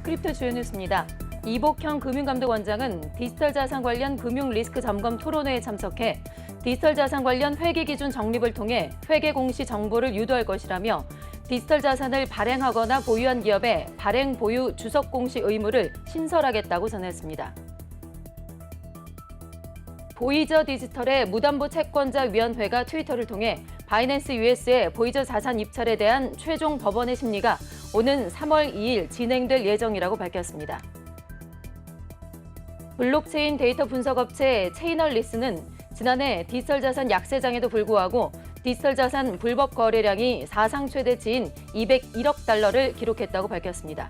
크립토 주요 뉴스입니다. 이복형 금융감독원장은 디지털 자산 관련 금융 리스크 점검 토론회에 참석해 디지털 자산 관련 회계 기준 정립을 통해 회계 공시 정보를 유도할 것이라며 디지털 자산을 발행하거나 보유한 기업에 발행 보유 주석 공시 의무를 신설하겠다고 전했습니다. 보이저 디지털의 무담보 채권자위원회가 트위터를 통해 바이낸스 US의 보이저 자산 입찰에 대한 최종 법원의 심리가 오는 3월 2일 진행될 예정이라고 밝혔습니다. 블록체인 데이터 분석업체 체이널리스는 지난해 디지털 자산 약세장에도 불구하고 디지털 자산 불법 거래량이 사상 최대치인 201억 달러를 기록했다고 밝혔습니다.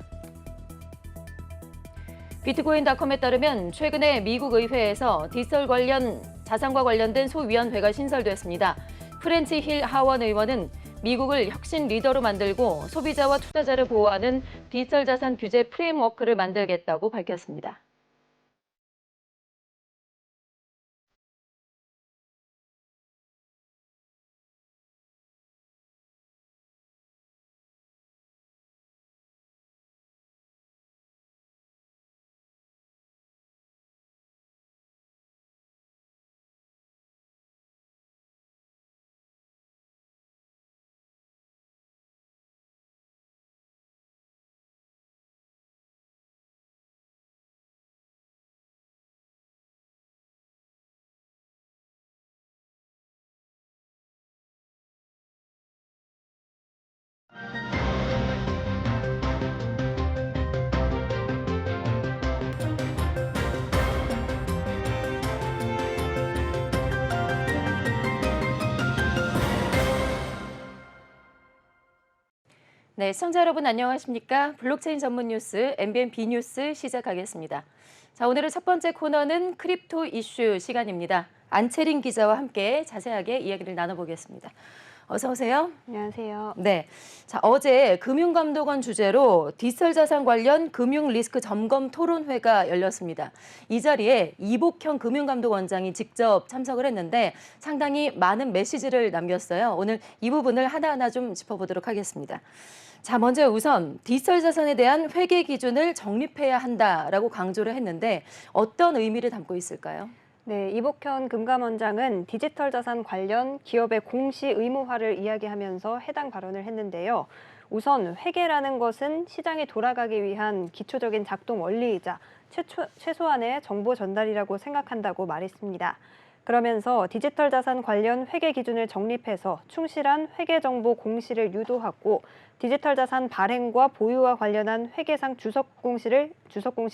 비트코인닷컴에 따르면 최근에 미국 의회에서 디지털 관련 자산과 관련된 소위원회가 신설됐습니다. 프렌치 힐 하원 의원은 미국을 혁신 리더로 만들고 소비자와 투자자를 보호하는 디지털 자산 규제 프레임워크를 만들겠다고 밝혔습니다. 네, 시청자 여러분 안녕하십니까? 블록체인 전문 뉴스 MBN B뉴스 시작하겠습니다. 자, 오늘의 첫 번째 코너는 크립토 이슈 시간입니다. 안채린 기자와 함께 자세하게 이야기를 나눠보겠습니다. 어서 오세요. 안녕하세요. 네, 자, 어제 금융감독원 주재로 디지털 자산 관련 금융 리스크 점검 토론회가 열렸습니다. 이 자리에 이복형 금융감독원장이 직접 참석을 했는데 상당히 많은 메시지를 남겼어요. 오늘 이 부분을 하나하나 좀 짚어보도록 하겠습니다. 자, 먼저 우선 디지털 자산에 대한 회계 기준을 정립해야 한다라고 강조를 했는데 어떤 의미를 담고 있을까요? 네, 이복현 금감원장은 디지털 자산 관련 기업의 공시 의무화를 이야기하면서 해당 발언을 했는데요. 우선 회계라는 것은 시장이 돌아가기 위한 기초적인 작동 원리이자 최소한의 정보 전달이라고 생각한다고 말했습니다. 그러면서 디지털 자산 관련 회계 기준을 정립해서 충실한 회계 정보 공시를 유도하고 디지털 자산 발행과 보유와 관련한 회계상 주석 공시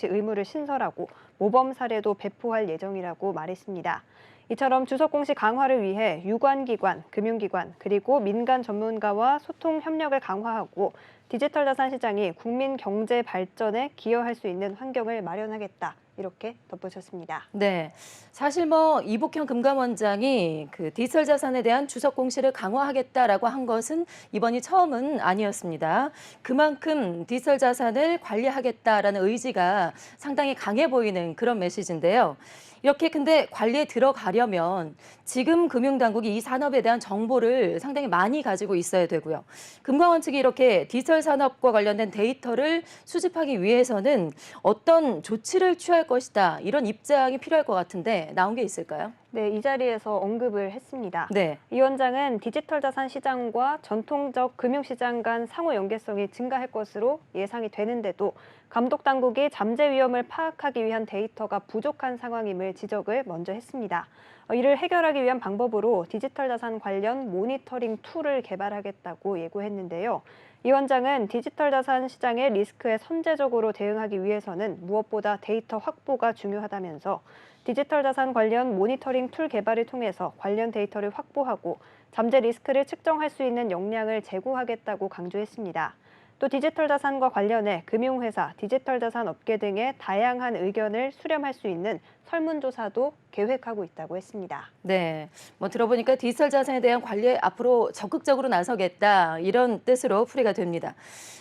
의무를 신설하고 모범 사례도 배포할 예정이라고 말했습니다. 이처럼 주석 공시 강화를 위해 유관기관, 금융기관, 그리고 민간 전문가와 소통 협력을 강화하고 디지털 자산 시장이 국민 경제 발전에 기여할 수 있는 환경을 마련하겠다. 이렇게 덧붙였습니다. 네, 사실 이복형 금감원장이 그 디지털 자산에 대한 주석 공시를 강화하겠다라고 한 것은 이번이 처음은 아니었습니다. 그만큼 디지털 자산을 관리하겠다라는 의지가 상당히 강해 보이는 그런 메시지인데요. 이렇게 근데 관리에 들어가려면 지금 금융당국이 이 산업에 대한 정보를 상당히 많이 가지고 있어야 되고요. 금감원 측이 이렇게 디지털 산업과 관련된 데이터를 수집하기 위해서는 어떤 조치를 취할 것이다. 이런 입장이 필요할 것 같은데 나온 게 있을까요? 네, 이 자리에서 언급을 했습니다. 네. 이 원장은 디지털 자산 시장과 전통적 금융시장 간 상호 연계성이 증가할 것으로 예상이 되는데도 감독 당국이 잠재 위험을 파악하기 위한 데이터가 부족한 상황임을 지적을 먼저 했습니다. 이를 해결하기 위한 방법으로 디지털 자산 관련 모니터링 툴을 개발하겠다고 예고했는데요. 이 원장은 디지털 자산 시장의 리스크에 선제적으로 대응하기 위해서는 무엇보다 데이터 확보가 중요하다면서 디지털 자산 관련 모니터링 툴 개발을 통해서 관련 데이터를 확보하고 잠재 리스크를 측정할 수 있는 역량을 제고하겠다고 강조했습니다. 또 디지털 자산과 관련해 금융회사, 디지털 자산 업계 등의 다양한 의견을 수렴할 수 있는 설문조사도 계획하고 있다고 했습니다. 네, 들어보니까 디지털 자산에 대한 관리에 앞으로 적극적으로 나서겠다 이런 뜻으로 풀이가 됩니다.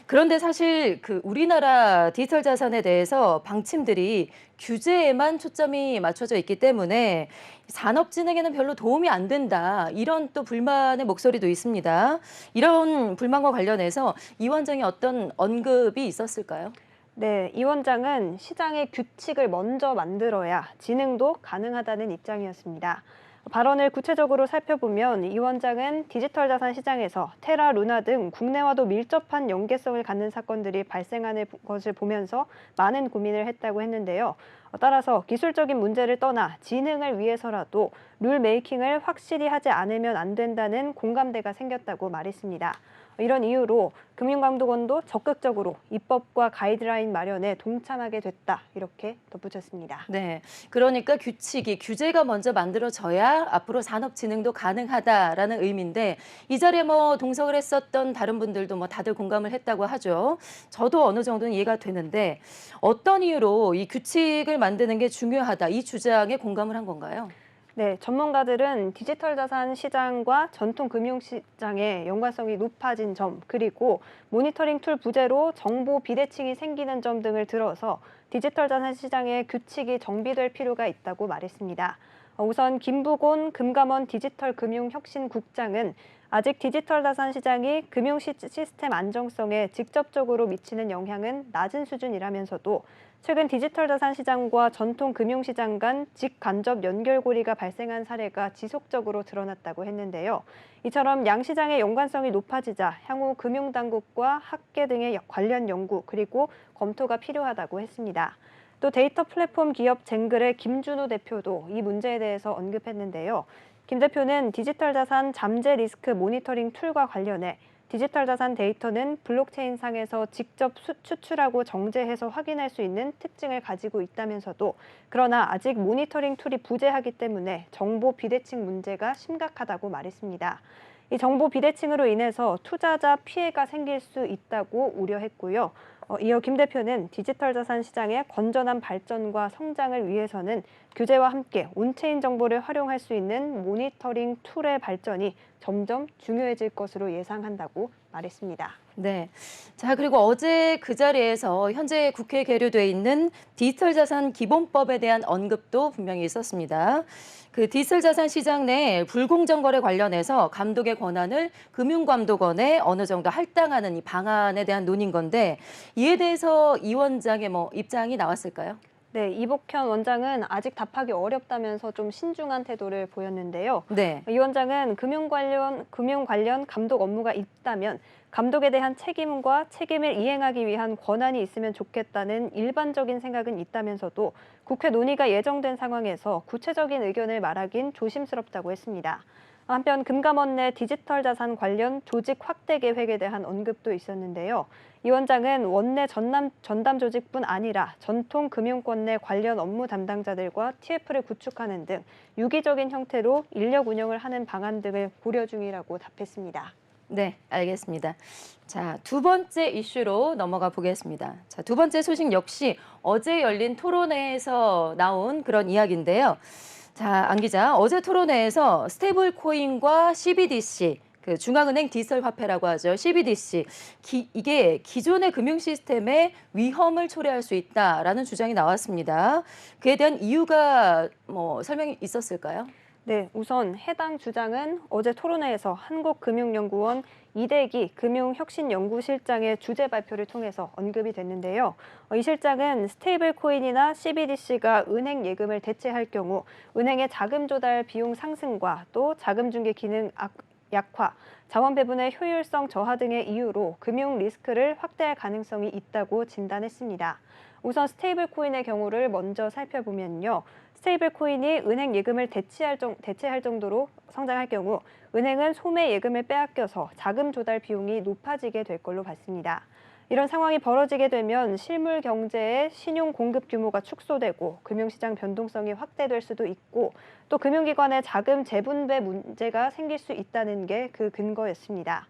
그런데 사실 우리나라 디지털 자산에 대해서 방침들이 규제에만 초점이 맞춰져 있기 때문에 산업 진행에는 별로 도움이 안 된다. 이런 또 불만의 목소리도 있습니다. 이런 불만과 관련해서 이 원장이 어떤 언급이 있었을까요? 네, 이 원장은 시장의 규칙을 먼저 만들어야 진흥도 가능하다는 입장이었습니다. 발언을 구체적으로 살펴보면 이 원장은 디지털 자산 시장에서 테라, 루나 등 국내와도 밀접한 연계성을 갖는 사건들이 발생하는 것을 보면서 많은 고민을 했다고 했는데요. 따라서 기술적인 문제를 떠나 진흥을 위해서라도 룰 메이킹을 확실히 하지 않으면 안 된다는 공감대가 생겼다고 말했습니다. 이런 이유로 금융감독원도 적극적으로 입법과 가이드라인 마련에 동참하게 됐다, 이렇게 덧붙였습니다. 네, 그러니까 규제가 먼저 만들어져야 앞으로 산업 진흥도 가능하다라는 의미인데 이 자리에 뭐 동석을 했었던 다른 분들도 뭐 다들 공감을 했다고 하죠. 저도 어느 정도는 이해가 되는데 어떤 이유로 이 규칙을 만드는 게 중요하다 이 주장에 공감을 한 건가요? 네, 전문가들은 디지털 자산 시장과 전통 금융 시장의 연관성이 높아진 점, 그리고 모니터링 툴 부재로 정보 비대칭이 생기는 점 등을 들어서 디지털 자산 시장의 규칙이 정비될 필요가 있다고 말했습니다. 우선 김부곤 금감원 디지털 금융혁신국장은 아직 디지털 자산 시장이 금융 시스템 안정성에 직접적으로 미치는 영향은 낮은 수준이라면서도 최근 디지털 자산 시장과 전통 금융 시장 간 직간접 연결고리가 발생한 사례가 지속적으로 드러났다고 했는데요. 이처럼 양 시장의 연관성이 높아지자 향후 금융당국과 학계 등의 관련 연구 그리고 검토가 필요하다고 했습니다. 또 데이터 플랫폼 기업 쟁글의 김준우 대표도 이 문제에 대해서 언급했는데요. 김 대표는 디지털 자산 잠재 리스크 모니터링 툴과 관련해 디지털 자산 데이터는 블록체인상에서 직접 추출하고 정제해서 확인할 수 있는 특징을 가지고 있다면서도 그러나 아직 모니터링 툴이 부재하기 때문에 정보 비대칭 문제가 심각하다고 말했습니다. 이 정보 비대칭으로 인해서 투자자 피해가 생길 수 있다고 우려했고요. 이어 김 대표는 디지털 자산 시장의 건전한 발전과 성장을 위해서는 규제와 함께 온체인 정보를 활용할 수 있는 모니터링 툴의 발전이 점점 중요해질 것으로 예상한다고 말했습니다. 네. 자, 그리고 어제 그 자리에서 현재 국회에 계류돼 있는 디지털 자산 기본법에 대한 언급도 분명히 있었습니다. 그 디지털 자산 시장 내 불공정 거래 관련해서 감독의 권한을 금융감독원에 어느 정도 할당하는 이 방안에 대한 논의인 건데 이에 대해서 이 원장의 뭐 입장이 나왔을까요? 네, 이복현 원장은 아직 답하기 어렵다면서 좀 신중한 태도를 보였는데요. 네. 이 원장은 금융 관련 감독 업무가 있다면 감독에 대한 책임과 책임을 이행하기 위한 권한이 있으면 좋겠다는 일반적인 생각은 있다면서도 국회 논의가 예정된 상황에서 구체적인 의견을 말하긴 조심스럽다고 했습니다. 한편 금감원 내 디지털 자산 관련 조직 확대 계획에 대한 언급도 있었는데요. 이 원장은 원내 전담 조직뿐 아니라 전통 금융권 내 관련 업무 담당자들과 TF를 구축하는 등 유기적인 형태로 인력 운영을 하는 방안 등을 고려 중이라고 답했습니다. 네, 알겠습니다. 자, 두 번째 이슈로 넘어가 보겠습니다. 자, 두 번째 소식 역시 어제 열린 토론회에서 나온 그런 이야기인데요. 자, 안 기자, 어제 토론회에서 스테이블 코인과 CBDC, 그 중앙은행 디지털 화폐라고 하죠. CBDC. 이게 기존의 금융 시스템에 위험을 초래할 수 있다라는 주장이 나왔습니다. 그에 대한 이유가 뭐 설명이 있었을까요? 네, 우선 해당 주장은 어제 토론회에서 한국금융연구원 이대기 금융혁신연구실장의 주재 발표를 통해서 언급이 됐는데요. 이 실장은 스테이블 코인이나 CBDC가 은행 예금을 대체할 경우 은행의 자금 조달 비용 상승과 또 자금 중개 기능 약화, 자원 배분의 효율성 저하 등의 이유로 금융 리스크를 확대할 가능성이 있다고 진단했습니다. 우선 스테이블 코인의 경우를 먼저 살펴보면요. 스테이블 코인이 은행 예금을 대체할 정도로 성장할 경우 은행은 소매 예금을 빼앗겨서 자금 조달 비용이 높아지게 될 걸로 봤습니다. 이런 상황이 벌어지게 되면 실물 경제의 신용 공급 규모가 축소되고 금융시장 변동성이 확대될 수도 있고 또 금융기관의 자금 재분배 문제가 생길 수 있다는 게 그 근거였습니다.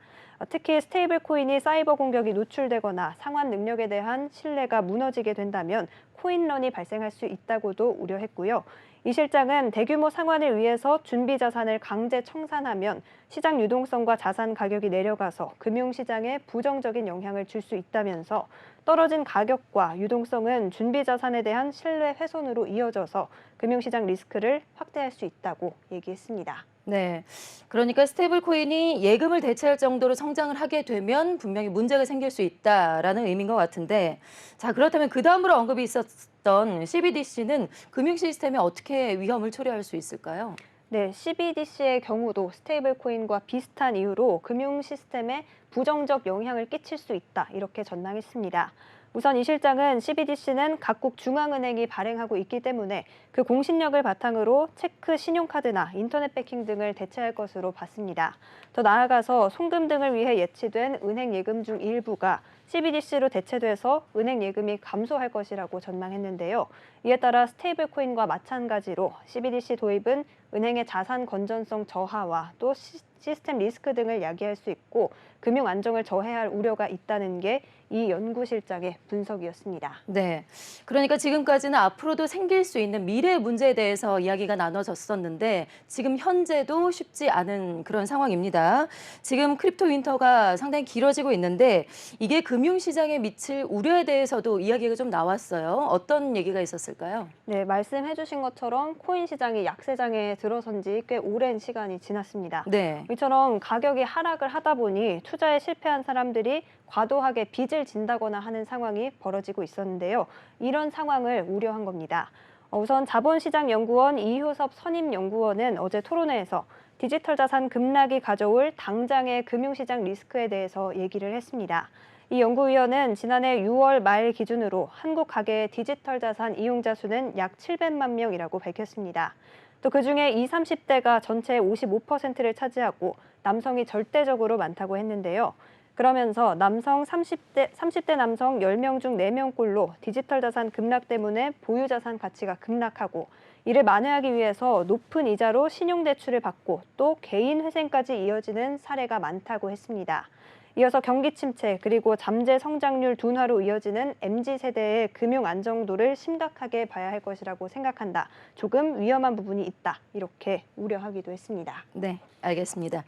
특히 스테이블 코인이 사이버 공격이 노출되거나 상환 능력에 대한 신뢰가 무너지게 된다면 코인런이 발생할 수 있다고도 우려했고요. 이 실장은 대규모 상환을 위해서 준비 자산을 강제 청산하면 시장 유동성과 자산 가격이 내려가서 금융시장에 부정적인 영향을 줄 수 있다면서 떨어진 가격과 유동성은 준비 자산에 대한 신뢰 훼손으로 이어져서 금융시장 리스크를 확대할 수 있다고 얘기했습니다. 네. 그러니까 스테이블 코인이 예금을 대체할 정도로 성장을 하게 되면 분명히 문제가 생길 수 있다라는 의미인 것 같은데, 자, 그렇다면 그 다음으로 언급이 있었던 CBDC는 금융 시스템에 어떻게 위험을 초래할 수 있을까요? 네, CBDC의 경우도 스테이블 코인과 비슷한 이유로 금융 시스템에 부정적 영향을 끼칠 수 있다, 이렇게 전망했습니다. 우선 이 실장은 CBDC는 각국 중앙은행이 발행하고 있기 때문에 그 공신력을 바탕으로 체크 신용카드나 인터넷 배킹 등을 대체할 것으로 봤습니다. 더 나아가서 송금 등을 위해 예치된 은행 예금 중 일부가 CBDC로 대체돼서 은행 예금이 감소할 것이라고 전망했는데요. 이에 따라 스테이블 코인과 마찬가지로 CBDC 도입은 은행의 자산 건전성 저하와 또 시스템 리스크 등을 야기할 수 있고 금융 안정을 저해할 우려가 있다는 게 이 연구실장의 분석이었습니다. 네. 그러니까 지금까지는 앞으로도 생길 수 있는 미래 문제에 대해서 이야기가 나눠졌었는데 지금 현재도 쉽지 않은 그런 상황입니다. 지금 크립토 윈터가 상당히 길어지고 있는데 이게 금융시장에 미칠 우려에 대해서도 이야기가 좀 나왔어요. 어떤 얘기가 있었을까요? 네, 말씀해 주신 것처럼 코인 시장이 약세장에 들어선 지 꽤 오랜 시간이 지났습니다. 네. 이처럼 가격이 하락을 하다 보니 투자에 실패한 사람들이 과도하게 빚을 진다거나 하는 상황이 벌어지고 있었는데요. 이런 상황을 우려한 겁니다. 우선 자본시장연구원 이효섭 선임연구원은 어제 토론회에서 디지털 자산 급락이 가져올 당장의 금융시장 리스크에 대해서 얘기를 했습니다. 이 연구위원은 지난해 6월 말 기준으로 한국 가계의 디지털 자산 이용자 수는 약 700만 명이라고 밝혔습니다. 또 그중에 20, 30대가 전체의 55%를 차지하고 남성이 절대적으로 많다고 했는데요. 그러면서 남성 30대 남성 10명 중 4명꼴로 디지털 자산 급락 때문에 보유 자산 가치가 급락하고 이를 만회하기 위해서 높은 이자로 신용대출을 받고 또 개인 회생까지 이어지는 사례가 많다고 했습니다. 이어서 경기 침체 그리고 잠재 성장률 둔화로 이어지는 MZ세대의 금융 안정도를 심각하게 봐야 할 것이라고 생각한다. 조금 위험한 부분이 있다. 이렇게 우려하기도 했습니다. 네, 알겠습니다.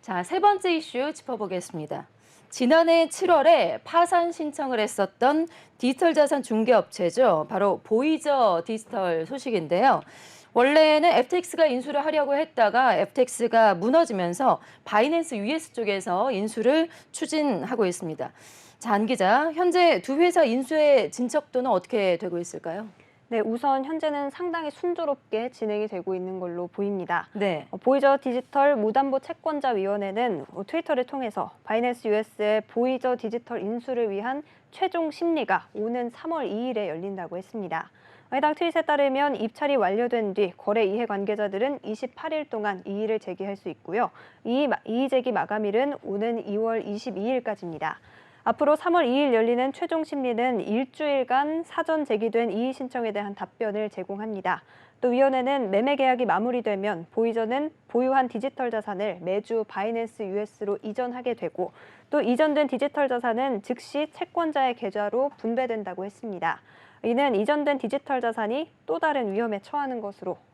자, 세 번째 이슈 짚어보겠습니다. 지난해 7월에 파산 신청을 했었던 디지털 자산 중개업체죠. 바로 보이저 디지털 소식인데요. 원래는 FTX가 인수를 하려고 했다가 FTX가 무너지면서 바이낸스 US 쪽에서 인수를 추진하고 있습니다. 자, 안 기자, 현재 두 회사 인수의 진척도는 어떻게 되고 있을까요? 네, 우선 현재는 상당히 순조롭게 진행이 되고 있는 걸로 보입니다. 네. 보이저 디지털 무담보 채권자위원회는 트위터를 통해서 바이낸스 US의 보이저 디지털 인수를 위한 최종 심리가 오는 3월 2일에 열린다고 했습니다. 해당 트윗에 따르면 입찰이 완료된 뒤 거래 이해관계자들은 28일 동안 이의를 제기할 수 있고요. 이의 제기 마감일은 오는 2월 22일까지입니다. 앞으로 3월 2일 열리는 최종 심리는 일주일간 사전 제기된 이의 신청에 대한 답변을 제공합니다. 또 위원회는 매매 계약이 마무리되면 보이저는 보유한 디지털 자산을 매주 바이낸스 US로 이전하게 되고 또 이전된 디지털 자산은 즉시 채권자의 계좌로 분배된다고 했습니다. 이는 이전된 디지털 자산이 또 다른 위험에 처하는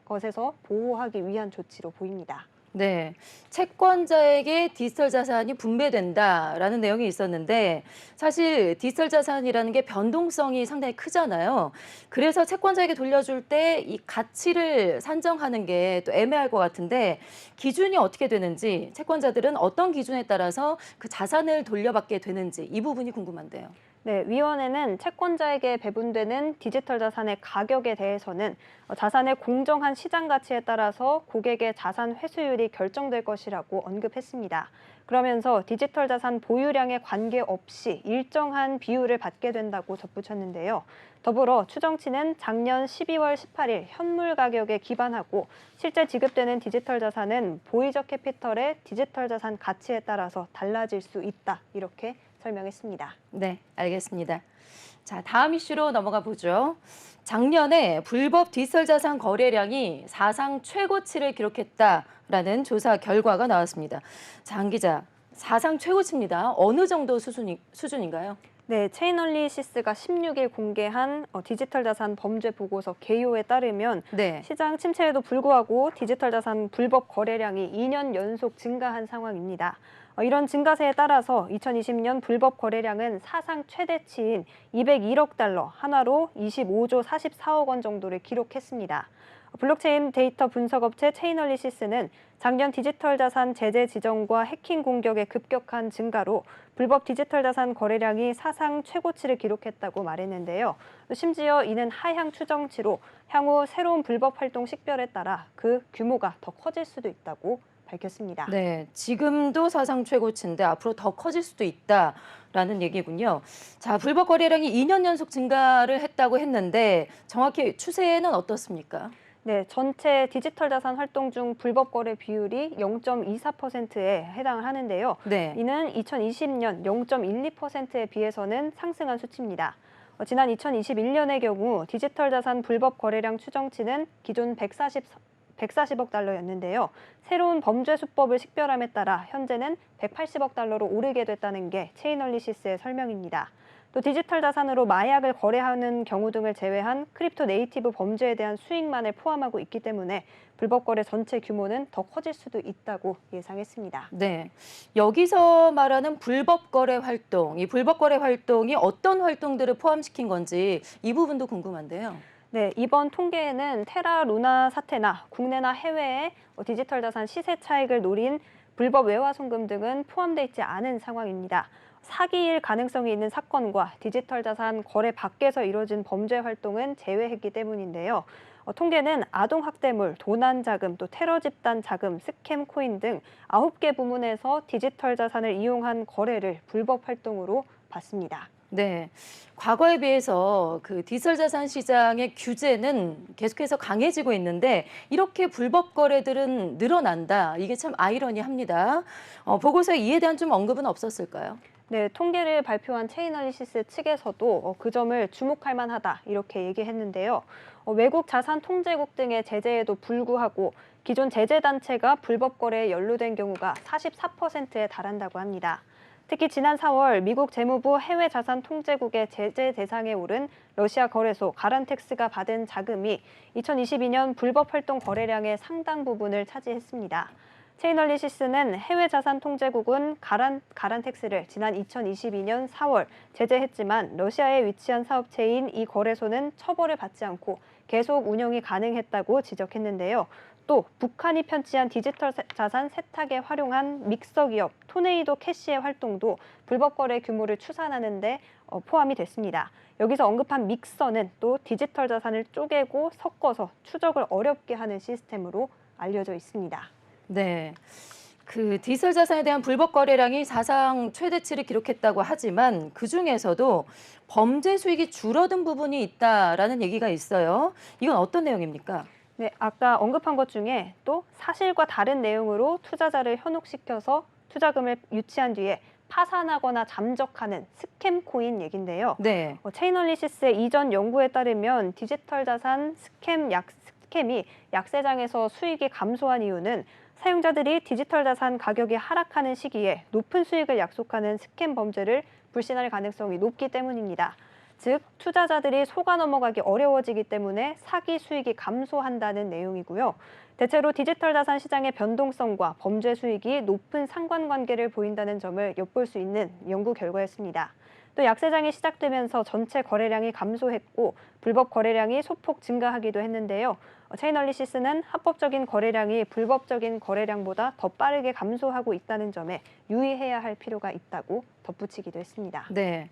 것에서 보호하기 위한 조치로 보입니다. 네, 채권자에게 디지털 자산이 분배된다라는 내용이 있었는데 사실 디지털 자산이라는 게 변동성이 상당히 크잖아요. 그래서 채권자에게 돌려줄 때 이 가치를 산정하는 게 또 애매할 것 같은데 기준이 어떻게 되는지 채권자들은 어떤 기준에 따라서 그 자산을 돌려받게 되는지 이 부분이 궁금한데요. 네, 위원회는 채권자에게 배분되는 디지털 자산의 가격에 대해서는 자산의 공정한 시장 가치에 따라서 고객의 자산 회수율이 결정될 것이라고 언급했습니다. 그러면서 디지털 자산 보유량에 관계없이 일정한 비율을 받게 된다고 덧붙였는데요. 더불어 추정치는 작년 12월 18일 현물 가격에 기반하고 실제 지급되는 디지털 자산은 보이저 캐피털의 디지털 자산 가치에 따라서 달라질 수 있다. 이렇게 설명했습니다. 네, 알겠습니다. 자, 다음 이슈로 넘어가 보죠. 작년에 불법 디지털 자산 거래량이 사상 최고치를 기록했다라는 조사 결과가 나왔습니다. 장 기자, 사상 최고치입니다. 어느 정도 수준인가요? 네, 체인얼리시스가 16일 공개한 디지털 자산 범죄 보고서 개요에 따르면 네. 시장 침체에도 불구하고 디지털 자산 불법 거래량이 2년 연속 증가한 상황입니다. 이런 증가세에 따라서 2020년 불법 거래량은 사상 최대치인 201억 달러, 한화로 25조 44억 원 정도를 기록했습니다. 블록체인 데이터 분석업체 체인얼리시스는 작년 디지털 자산 제재 지정과 해킹 공격의 급격한 증가로 불법 디지털 자산 거래량이 사상 최고치를 기록했다고 말했는데요. 심지어 이는 하향 추정치로 향후 새로운 불법 활동 식별에 따라 그 규모가 더 커질 수도 있다고 밝혔습니다. 네, 지금도 사상 최고치인데 앞으로 더 커질 수도 있다라는 얘기군요. 자, 불법 거래량이 2년 연속 증가를 했다고 했는데 정확히 추세는 어떻습니까? 네, 전체 디지털 자산 활동 중 불법 거래 비율이 0.24%에 해당을 하는데요. 네. 이는 2020년 0.12%에 비해서는 상승한 수치입니다. 지난 2021년의 경우 디지털 자산 불법 거래량 추정치는 기존 140억 달러였는데요. 새로운 범죄 수법을 식별함에 따라 현재는 180억 달러로 오르게 됐다는 게 체인얼리시스의 설명입니다. 또 디지털 자산으로 마약을 거래하는 경우 등을 제외한 크립토 네이티브 범죄에 대한 수익만을 포함하고 있기 때문에 불법 거래 전체 규모는 더 커질 수도 있다고 예상했습니다. 네. 여기서 말하는 불법 거래 활동, 이 불법 거래 활동이 어떤 활동들을 포함시킨 건지 이 부분도 궁금한데요. 네, 이번 통계에는 테라 루나 사태나 국내나 해외의 디지털 자산 시세 차익을 노린 불법 외화 송금 등은 포함되어 있지 않은 상황입니다. 사기일 가능성이 있는 사건과 디지털 자산 거래 밖에서 이루어진 범죄 활동은 제외했기 때문인데요. 통계는 아동학대물, 도난자금, 또 테러 집단 자금, 스캠 코인 등 9개 부문에서 디지털 자산을 이용한 거래를 불법 활동으로 봤습니다. 네. 과거에 비해서 그 디지털 자산 시장의 규제는 계속해서 강해지고 있는데 이렇게 불법 거래들은 늘어난다. 이게 참 아이러니합니다. 보고서에 이에 대한 좀 언급은 없었을까요? 네, 통계를 발표한 체인얼리시스 측에서도 그 점을 주목할 만하다 이렇게 얘기했는데요. 외국 자산 통제국 등의 제재에도 불구하고 기존 제재 단체가 불법 거래에 연루된 경우가 44%에 달한다고 합니다. 특히 지난 4월 미국 재무부 해외 자산 통제국의 제재 대상에 오른 러시아 거래소 가란텍스가 받은 자금이 2022년 불법 활동 거래량의 상당 부분을 차지했습니다. 체인얼리시스는 해외 자산 통제국은 가란텍스를 지난 2022년 4월 제재했지만 러시아에 위치한 사업체인 이 거래소는 처벌을 받지 않고 계속 운영이 가능했다고 지적했는데요. 또 북한이 편취한 디지털 자산 세탁에 활용한 믹서 기업 토네이도 캐시의 활동도 불법 거래 규모를 추산하는 데 포함이 됐습니다. 여기서 언급한 믹서는 또 디지털 자산을 쪼개고 섞어서 추적을 어렵게 하는 시스템으로 알려져 있습니다. 네. 그 디지털 자산에 대한 불법 거래량이 사상 최대치를 기록했다고 하지만 그중에서도 범죄 수익이 줄어든 부분이 있다라는 얘기가 있어요. 이건 어떤 내용입니까? 네, 아까 언급한 것 중에 또 사실과 다른 내용으로 투자자를 현혹시켜서 투자금을 유치한 뒤에 파산하거나 잠적하는 스캠 코인 얘긴데요. 네. 체인얼리시스의 이전 연구에 따르면 디지털 자산 스캠이 약세장에서 수익이 감소한 이유는 사용자들이 디지털 자산 가격이 하락하는 시기에 높은 수익을 약속하는 스캠 범죄를 불신할 가능성이 높기 때문입니다. 즉, 투자자들이 속아 넘어가기 어려워지기 때문에 사기 수익이 감소한다는 내용이고요. 대체로 디지털 자산 시장의 변동성과 범죄 수익이 높은 상관관계를 보인다는 점을 엿볼 수 있는 연구 결과였습니다. 또 약세장이 시작되면서 전체 거래량이 감소했고 불법 거래량이 소폭 증가하기도 했는데요. 체인얼리시스는 합법적인 거래량이 불법적인 거래량보다 더 빠르게 감소하고 있다는 점에 유의해야 할 필요가 있다고 덧붙이기도 했습니다. 네.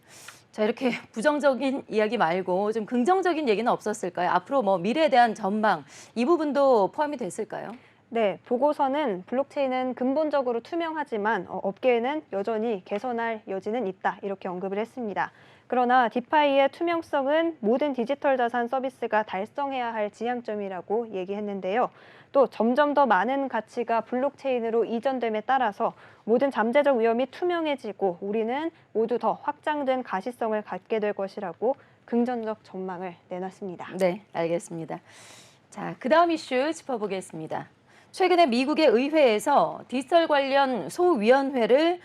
자, 이렇게 부정적인 이야기 말고 좀 긍정적인 얘기는 없었을까요? 앞으로 뭐 미래에 대한 전망, 이 부분도 포함이 됐을까요? 네, 보고서는 블록체인은 근본적으로 투명하지만 업계에는 여전히 개선할 여지는 있다 이렇게 언급을 했습니다. 그러나 디파이의 투명성은 모든 디지털 자산 서비스가 달성해야 할 지향점이라고 얘기했는데요. 또 점점 더 많은 가치가 블록체인으로 이전됨에 따라서 모든 잠재적 위험이 투명해지고 우리는 모두 더 확장된 가시성을 갖게 될 것이라고 긍정적 전망을 내놨습니다. 네, 알겠습니다. 자, 그다음 이슈 짚어보겠습니다. 최근에 미국의 의회에서 디지털 관련 소위원회를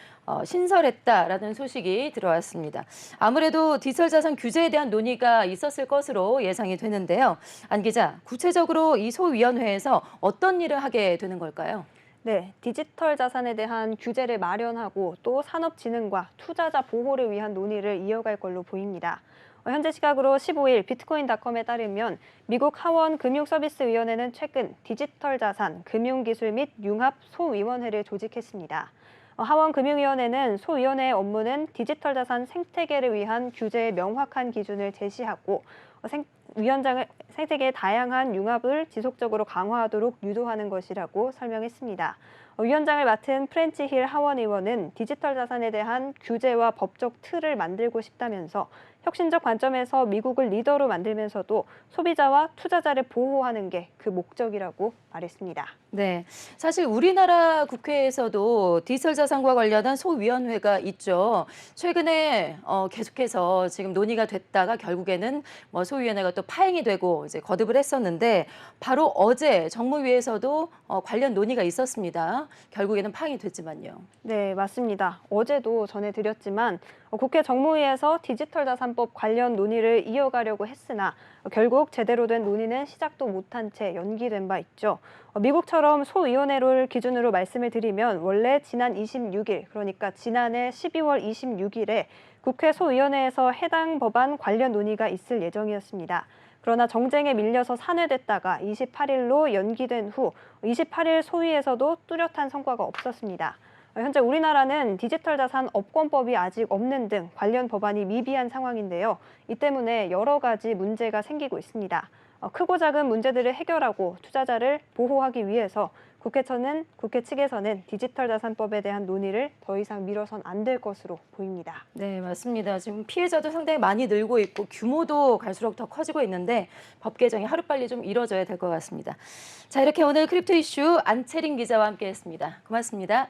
신설했다라는 소식이 들어왔습니다. 아무래도 디지털 자산 규제에 대한 논의가 있었을 것으로 예상이 되는데요. 안 기자, 구체적으로 이 소위원회에서 어떤 일을 하게 되는 걸까요? 네, 디지털 자산에 대한 규제를 마련하고 또 산업진흥과 투자자 보호를 위한 논의를 이어갈 걸로 보입니다. 현재 시각으로 15일 비트코인닷컴에 따르면 미국 하원 금융서비스위원회는 최근 디지털 자산, 금융기술 및 융합 소위원회를 조직했습니다. 하원 금융위원회는 소위원회의 업무는 디지털 자산 생태계를 위한 규제의 명확한 기준을 제시하고 생태계의 다양한 융합을 지속적으로 강화하도록 유도하는 것이라고 설명했습니다. 위원장을 맡은 프렌치 힐 하원 의원은 디지털 자산에 대한 규제와 법적 틀을 만들고 싶다면서 혁신적 관점에서 미국을 리더로 만들면서도 소비자와 투자자를 보호하는 게 그 목적이라고 말했습니다. 네, 사실 우리나라 국회에서도 디지털 자산과 관련한 소위원회가 있죠. 최근에 계속해서 지금 논의가 됐다가 결국에는 뭐 소위원회가 또 파행이 되고 이제 거듭을 했었는데 바로 어제 정무위에서도 관련 논의가 있었습니다. 결국에는 파행이 됐지만요. 네, 맞습니다. 어제도 전해드렸지만 국회 정무위에서 디지털 자산법 관련 논의를 이어가려고 했으나 결국 제대로 된 논의는 시작도 못한 채 연기된 바 있죠. 미국처럼 소위원회를 기준으로 말씀을 드리면 원래 지난 26일, 그러니까 지난해 12월 26일에 국회 소위원회에서 해당 법안 관련 논의가 있을 예정이었습니다. 그러나 정쟁에 밀려서 산회됐다가 28일로 연기된 후 28일 소위에서도 뚜렷한 성과가 없었습니다. 현재 우리나라는 디지털 자산 업권법이 아직 없는 등 관련 법안이 미비한 상황인데요. 이 때문에 여러 가지 문제가 생기고 있습니다. 크고 작은 문제들을 해결하고 투자자를 보호하기 위해서 국회 측에서는 디지털 자산법에 대한 논의를 더 이상 미뤄선 안 될 것으로 보입니다. 네, 맞습니다. 지금 피해자도 상당히 많이 늘고 있고 규모도 갈수록 더 커지고 있는데 법 개정이 하루빨리 좀 이뤄져야 될 것 같습니다. 자, 이렇게 오늘 크립토 이슈 안채린 기자와 함께했습니다. 고맙습니다.